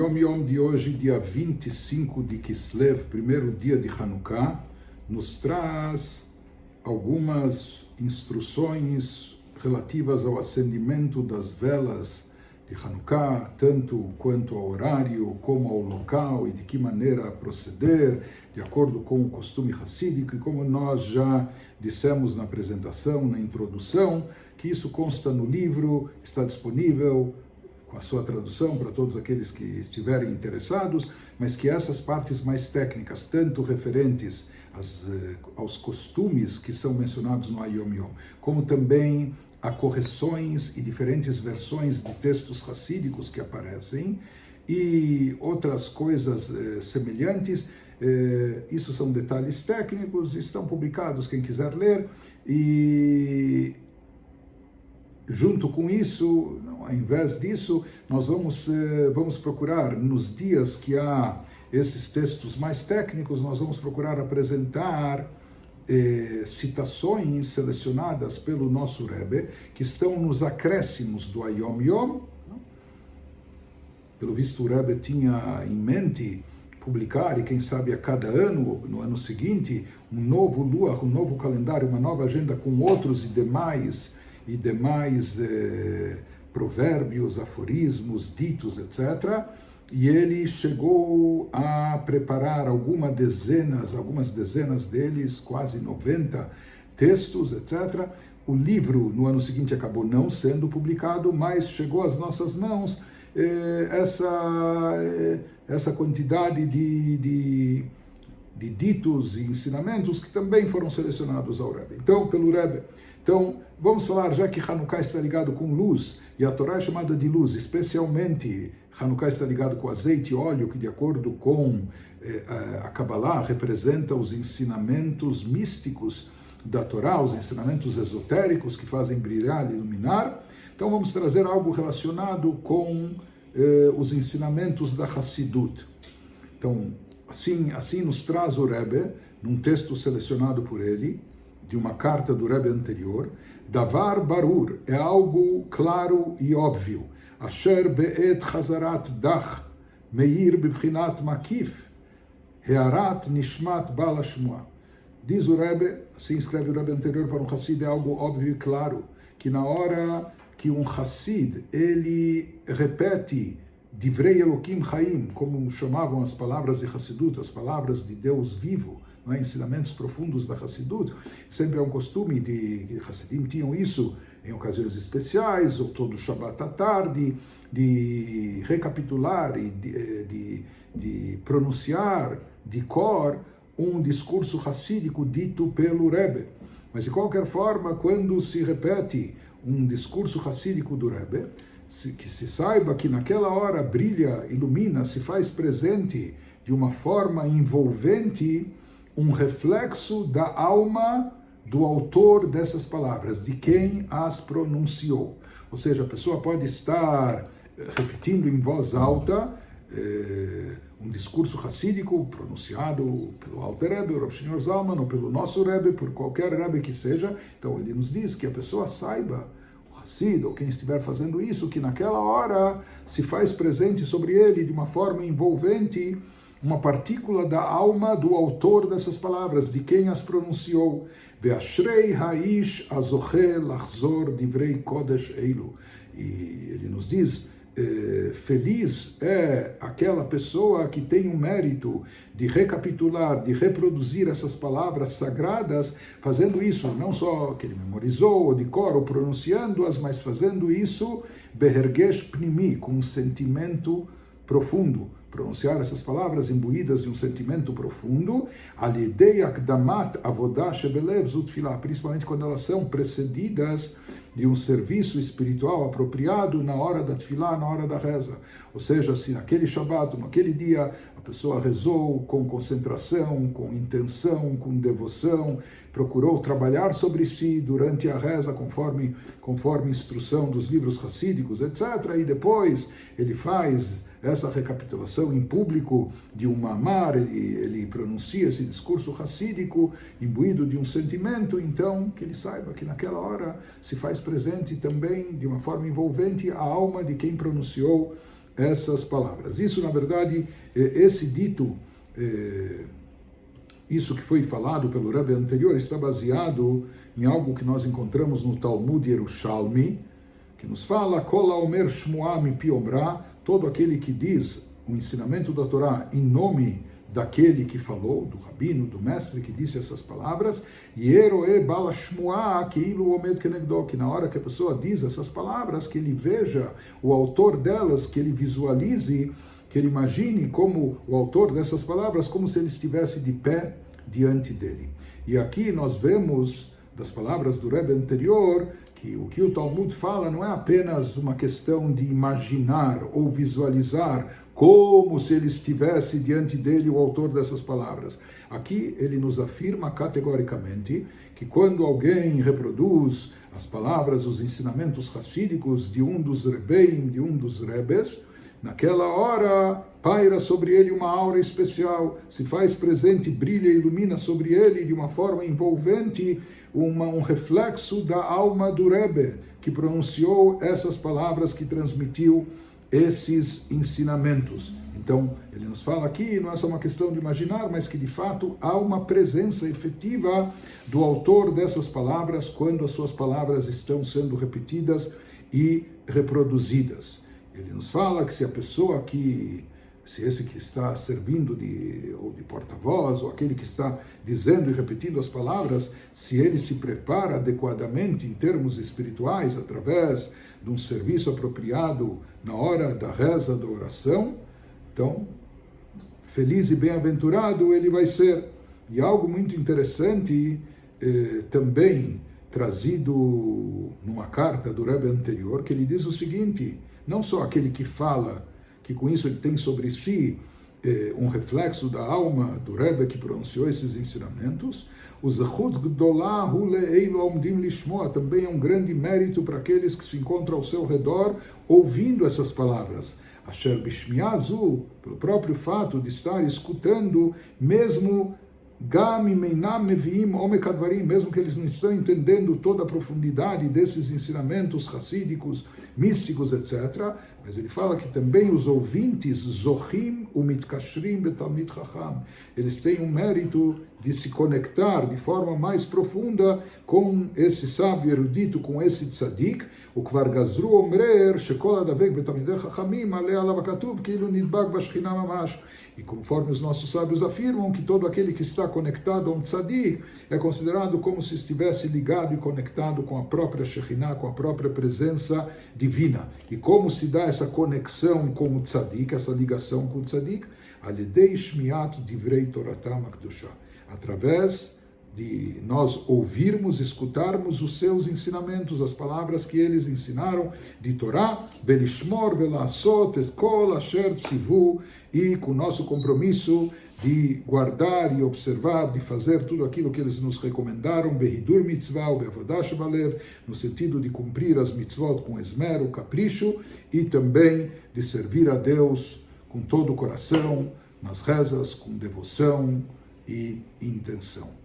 Yom Yom de hoje, dia 25 de Kislev, primeiro dia de Hanukkah, nos traz algumas instruções relativas ao acendimento das velas de Hanukkah, tanto quanto ao horário, como ao local e de que maneira proceder, de acordo com o costume hassídico, e como nós já dissemos na apresentação, na introdução, que isso consta no livro, está disponível com a sua tradução para todos aqueles que estiverem interessados, mas que essas partes mais técnicas, tanto referentes aos costumes que são mencionados no Yom Yom, como também a correções e diferentes versões de textos hassídicos que aparecem, e outras coisas semelhantes, isso são detalhes técnicos, estão publicados, quem quiser ler, e junto com isso, ao invés disso, nós vamos procurar, nos dias que há esses textos mais técnicos, nós vamos procurar apresentar citações selecionadas pelo nosso Rebbe, que estão nos acréscimos do Yom Yom. Pelo visto, o Rebbe tinha em mente publicar, e quem sabe a cada ano, no ano seguinte, um novo Luach, um novo calendário, uma nova agenda com outros e demais provérbios, aforismos, ditos, etc. E ele chegou a preparar algumas dezenas deles, quase 90 textos, etc. O livro, no ano seguinte, acabou não sendo publicado, mas chegou às nossas mãos essa quantidade de ditos e ensinamentos que também foram selecionados ao Rebbe. Então, pelo Rebbe. Então, vamos falar, já que Hanukkah está ligado com luz, e a Torá é chamada de luz, especialmente Hanukkah está ligado com azeite e óleo, que de acordo com a Kabbalah representa os ensinamentos místicos da Torá, os ensinamentos esotéricos que fazem brilhar e iluminar. Então vamos trazer algo relacionado com os ensinamentos da Hassidut. Então, assim nos traz o Rebbe, num texto selecionado por ele, de uma carta do Rebbe anterior, Davar Barur, é algo claro e óbvio. Asher be'et chazarat dach, meir bibchinat makif, hearat nishmat bal hashmua. Diz o Rebbe, assim escreve o Rebbe anterior para um Hassid, é algo óbvio e claro, que na hora que um Hassid, ele repete Divrei Elokim Chaim, como chamavam as palavras de Hassidut, as palavras de Deus vivo, não é? Ensinamentos profundos da Hassidut, sempre é um costume de Hassidim tinham isso em ocasiões especiais, ou todo Shabbat à tarde, de recapitular e de pronunciar de cor um discurso hassídico dito pelo Rebbe. Mas de qualquer forma, quando se repete um discurso hassídico do Rebbe, que se saiba que naquela hora brilha, ilumina, se faz presente de uma forma envolvente um reflexo da alma do autor dessas palavras, de quem as pronunciou. Ou seja, a pessoa pode estar repetindo em voz alta um discurso hassídico pronunciado pelo Alter Rebbe, o Rav Shneur Zalman, ou pelo nosso Rebbe, por qualquer Rebbe que seja. Então ele nos diz que a pessoa saiba, o Hassid, ou quem estiver fazendo isso, que naquela hora se faz presente sobre ele de uma forma envolvente uma partícula da alma do autor dessas palavras, de quem as pronunciou. Ve'ashrei haish azoche lachzor divrei kodesh eilu. E ele nos diz, feliz é aquela pessoa que tem o mérito de recapitular, de reproduzir essas palavras sagradas, fazendo isso, não só que ele memorizou, ou de cor, ou pronunciando-as, mas fazendo isso behergesh pnimi, com um sentimento profundo. Pronunciar essas palavras imbuídas de um sentimento profundo, alidei akdamat avodah shebelev zut tefillah, principalmente quando elas são precedidas de um serviço espiritual apropriado na hora da tefillah, na hora da reza. Ou seja, se naquele Shabbat, naquele dia, a pessoa rezou com concentração, com intenção, com devoção, procurou trabalhar sobre si durante a reza, conforme instrução dos livros hassídicos, etc. E depois ele faz essa recapitulação em público de um mamar, ele pronuncia esse discurso hassídico, imbuído de um sentimento, então que ele saiba que naquela hora se faz presente também, de uma forma envolvente, a alma de quem pronunciou essas palavras. Isso, na verdade, esse dito, isso que foi falado pelo Rebbe anterior, está baseado em algo que nós encontramos no Talmud Yerushalmi, que nos fala, Kol haomer shmuah mipi omra, todo aquele que diz o ensinamento da Torá em nome daquele que falou, do rabino, do mestre que disse essas palavras, Yeroe bala shmuah keilu omed kenegdo, que na hora que a pessoa diz essas palavras, que ele veja o autor delas, que ele visualize, que ele imagine como o autor dessas palavras, como se ele estivesse de pé diante dele. E aqui nós vemos, das palavras do Rebbe anterior, que o que o Talmud fala não é apenas uma questão de imaginar ou visualizar como se ele estivesse diante dele o autor dessas palavras. Aqui ele nos afirma categoricamente que quando alguém reproduz as palavras, os ensinamentos racídicos de um dos Rebbeim, de um dos Rebes, naquela hora paira sobre ele uma aura especial, se faz presente, brilha e ilumina sobre ele de uma forma envolvente um reflexo da alma do Rebbe, que pronunciou essas palavras, que transmitiu esses ensinamentos. Então, ele nos fala aqui, não é só uma questão de imaginar, mas que de fato há uma presença efetiva do autor dessas palavras quando as suas palavras estão sendo repetidas e reproduzidas. Ele nos fala que se a pessoa se esse que está servindo de porta-voz, ou aquele que está dizendo e repetindo as palavras, se ele se prepara adequadamente em termos espirituais, através de um serviço apropriado na hora da reza, da oração, então, feliz e bem-aventurado ele vai ser. E algo muito interessante, também trazido numa carta do Rebbe anterior, que ele diz o seguinte, não só aquele que fala, que com isso ele tem sobre si um reflexo da alma do Rebbe que pronunciou esses ensinamentos, o Zechut Gdolah Hu Le'eilu Omdim Lishmoa, também é um grande mérito para aqueles que se encontram ao seu redor ouvindo essas palavras. Asher Bishmiazu, pelo próprio fato de estar escutando, mesmo mesmo que eles não estão entendendo toda a profundidade desses ensinamentos racídicos, místicos, etc. Mas ele fala que também os ouvintes, Zochim umitkashrim betalmid chacham, eles têm um mérito de se conectar de forma mais profunda com esse sábio erudito, com esse tzadik, o kvar gazru omrer shekol adavek betalmidei chachamim ale alav hakatuv כאילו נדבק בשכינה ממש. E conforme os nossos sábios afirmam, que todo aquele que está conectado a um tzadik é considerado como se estivesse ligado e conectado com a própria Shekhinah, com a própria presença divina. E como se dá essa conexão com o tzadik, essa ligação com o tzadik? Alidei shmiat divrei toratam akdusha, através de nós ouvirmos, escutarmos os seus ensinamentos, as palavras que eles ensinaram de Torá, velishmor velasot et kol asher tzivu, e com o nosso compromisso de guardar e observar, de fazer tudo aquilo que eles nos recomendaram, behidur mitzvah, beavodah shebalev, no sentido de cumprir as mitzvot com esmero, capricho, e também de servir a Deus com todo o coração, nas rezas, com devoção e intenção.